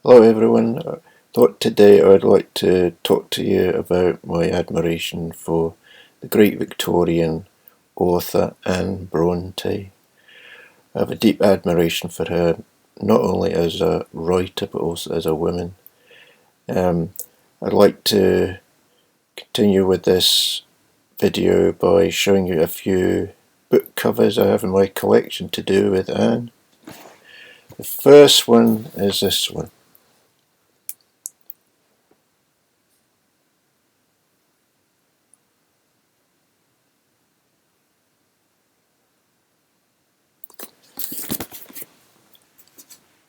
Hello everyone. I thought today I'd like to talk to you about my admiration for the great Victorian author Anne Brontë. I have a deep admiration for her, not only as a writer but also as a woman. Um, I'd like to continue with this video by showing you a few book covers I have in my collection to do with Anne. The first one is this one.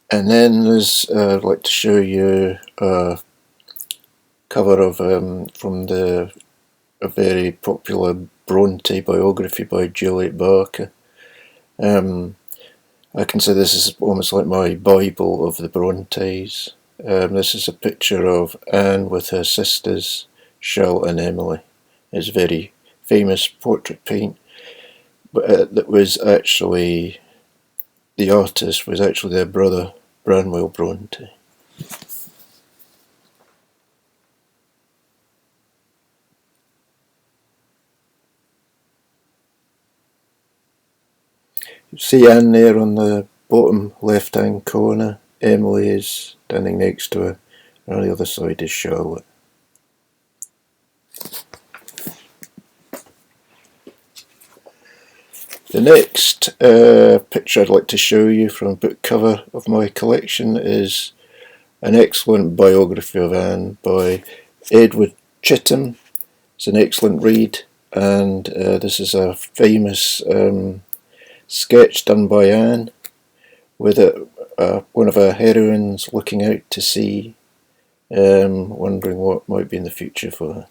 And then I'd like to show you a cover of from a very popular Brontë biography by Juliet Barker. I consider this is almost like my Bible of the Brontes. This is a picture of Anne with her sisters Charlotte and Emily. It's a very famous portrait paint, but that was actually the artist was actually their brother Branwell Brontë. You see Anne there on the bottom left hand corner. Emily is standing next to her, and on the other side is Charlotte. The next picture I'd like to show you from a book cover of my collection is an excellent biography of Anne by Edward Chittum. It's an excellent read, and this is a famous sketch done by Anne with one of her heroines looking out to sea, wondering what might be in the future for her.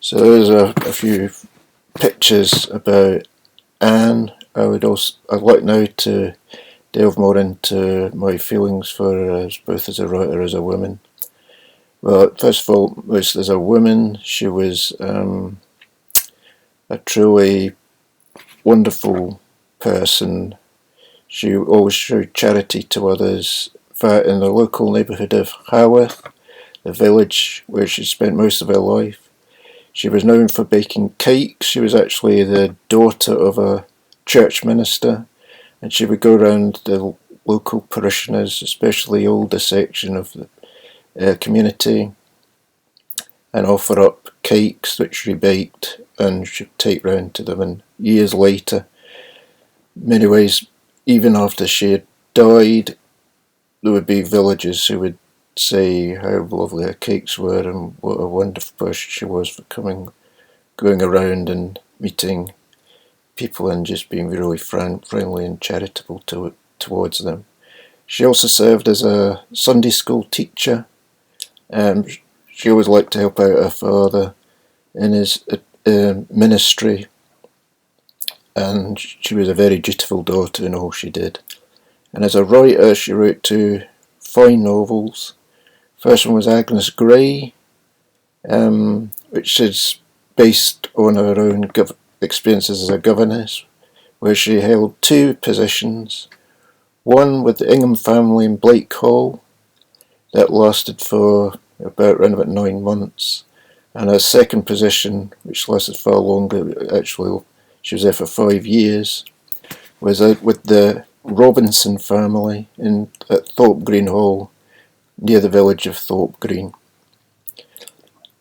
So there's a few pictures about Anne. I'd like now to delve more into my feelings for her both as a writer as a woman. Well, first of all, as a woman, she was a truly wonderful person. She always showed charity to others. In fact, in the local neighbourhood of Haworth, the village where she spent most of her life, she was known for baking cakes. She was actually the daughter of a church minister, and she would go around the local parishioners, especially the older section of the community, and offer up cakes which she baked and she'd take round to them. And years later, in many ways, even after she had died, there would be villagers who would say how lovely her cakes were and what a wonderful person she was for going around and meeting people and just being really friendly and charitable towards them. She also served as a Sunday school teacher. She always liked to help out her father in his ministry, and she was a very dutiful daughter in all she did. And as a writer, she wrote two fine novels. First one was Agnes Grey, which is based on her own experiences as a governess, where she held two positions. One with the Ingham family in Blake Hall, that lasted for around about 9 months, and her second position, which lasted far longer, actually she was there for 5 years, was with the Robinson family at Thorpe Green Hall, near the village of Thorpe Green.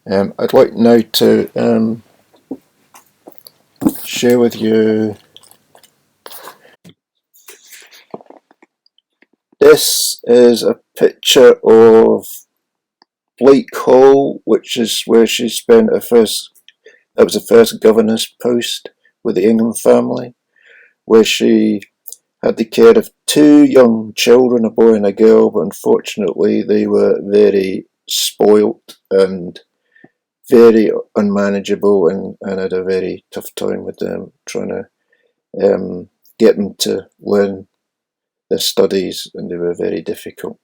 I'd like now to share with you. This is a picture of Blake Hall, which is where she spent that was the first governess post with the Ingham family, where she had the care of two young children, a boy and a girl, but unfortunately they were very spoilt and very unmanageable, and had a very tough time with them, trying to get them to learn their studies, and they were very difficult.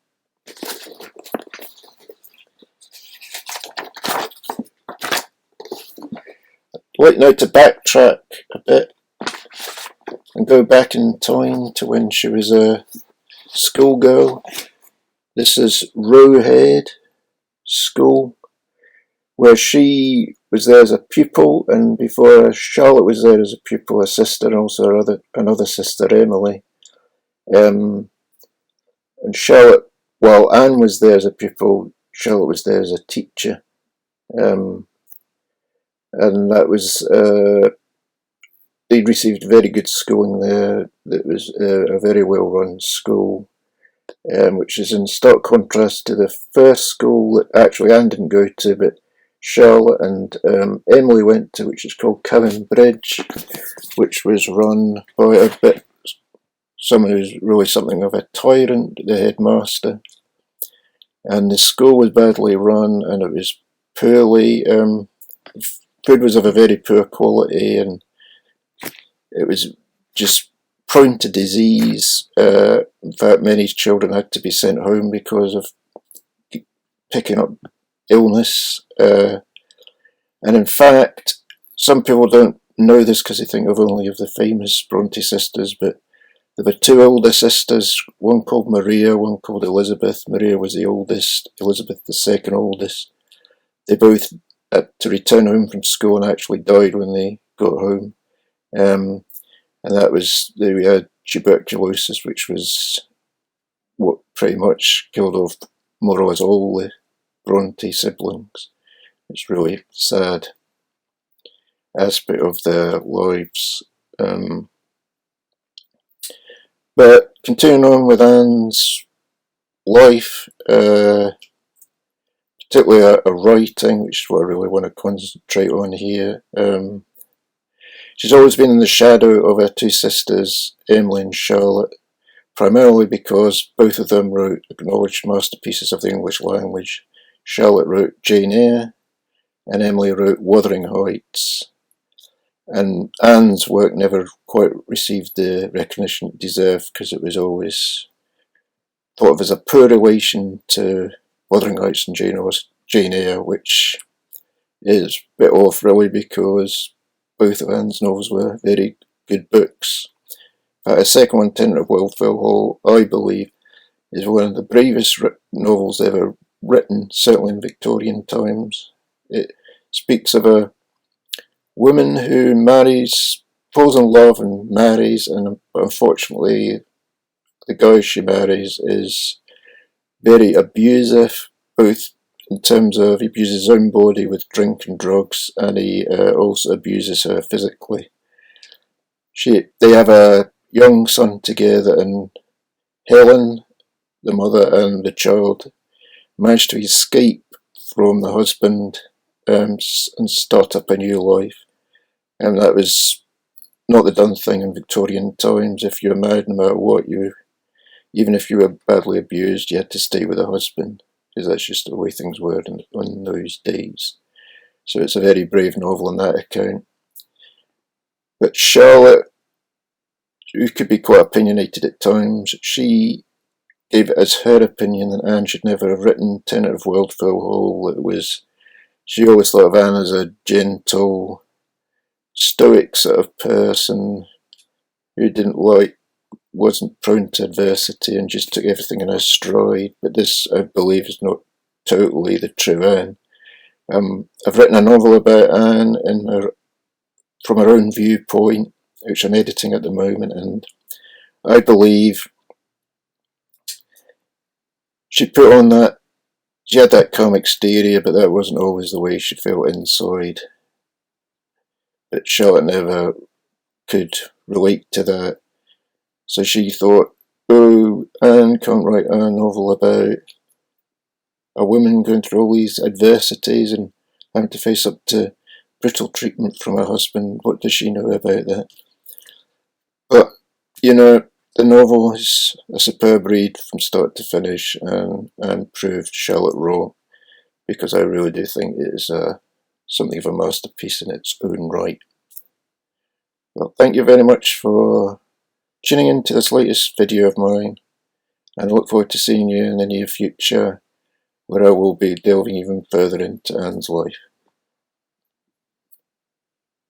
like now to backtrack a bit and go back in time to when she was a schoolgirl. This is Roe Head School, where she was there as a pupil, and before her, Charlotte was there as a pupil, a sister, and also another sister, Emily. And Charlotte, while Anne was there as a pupil, Charlotte was there as a teacher. And that was, they received very good schooling there. It was a very well run school, which is in stark contrast to the first school that actually Anne didn't go to, but Charlotte and Emily went to, which is called Cowan Bridge, which was run by someone who's really something of a tyrant, the headmaster. And the school was badly run, and it was poorly. Food was of a very poor quality, and it was just prone to disease. In fact, many children had to be sent home because of picking up illness. And in fact, some people don't know this because they think only of the famous Brontë sisters, but there were two older sisters, one called Maria, one called Elizabeth. Maria was the oldest, Elizabeth the second oldest. They both had to return home from school and actually died when they got home. And that was, they had tuberculosis, which was what pretty much killed off more or less all the Brontë siblings. It's really sad aspect of their lives. But continuing on with Anne's life, particularly her writing, which is what I really want to concentrate on here. She's always been in the shadow of her two sisters, Emily and Charlotte, primarily because both of them wrote acknowledged masterpieces of the English language. Charlotte wrote Jane Eyre, and Emily wrote Wuthering Heights. And Anne's work never quite received the recognition it deserved because it was always thought of as a poor relation to Wuthering Heights and Jane Eyre, which is a bit off really because both of Anne's novels were very good books. A second one, Tenant of Wildfell Hall, I believe, is one of the bravest novels ever written, certainly in Victorian times. It speaks of a woman who falls in love and marries, and unfortunately the guy she marries is very abusive, both in terms of he abuses his own body with drink and drugs, and he also abuses her physically. They have a young son together, and Helen, the mother, and the child manage to escape from the husband and start up a new life. And that was not the done thing in Victorian times. If you were married, no matter what, even if you were badly abused, you had to stay with a husband, because that's just the way things were in those days. So it's a very brave novel on that account. But Charlotte, who could be quite opinionated at times, she gave it as her opinion that Anne should never have written Tenant of Wildfell Hall. She always thought of Anne as a gentle, stoic sort of person who wasn't prone to adversity and just took everything in her stride. But this, I believe, is not totally the true Anne. I've written a novel about Anne from her own viewpoint, which I'm editing at the moment, and I believe she had that calm exterior, but that wasn't always the way she felt inside. But Charlotte never could relate to that. So she thought, oh, Anne can't write a novel about a woman going through all these adversities and having to face up to brutal treatment from her husband. What does she know about that? But, the novel is a superb read from start to finish, and proved Charlotte wrong, because I really do think it is something of a masterpiece in its own right. Well, thank you very much for tuning in to this latest video of mine, and I look forward to seeing you in the near future, where I will be delving even further into Anne's life.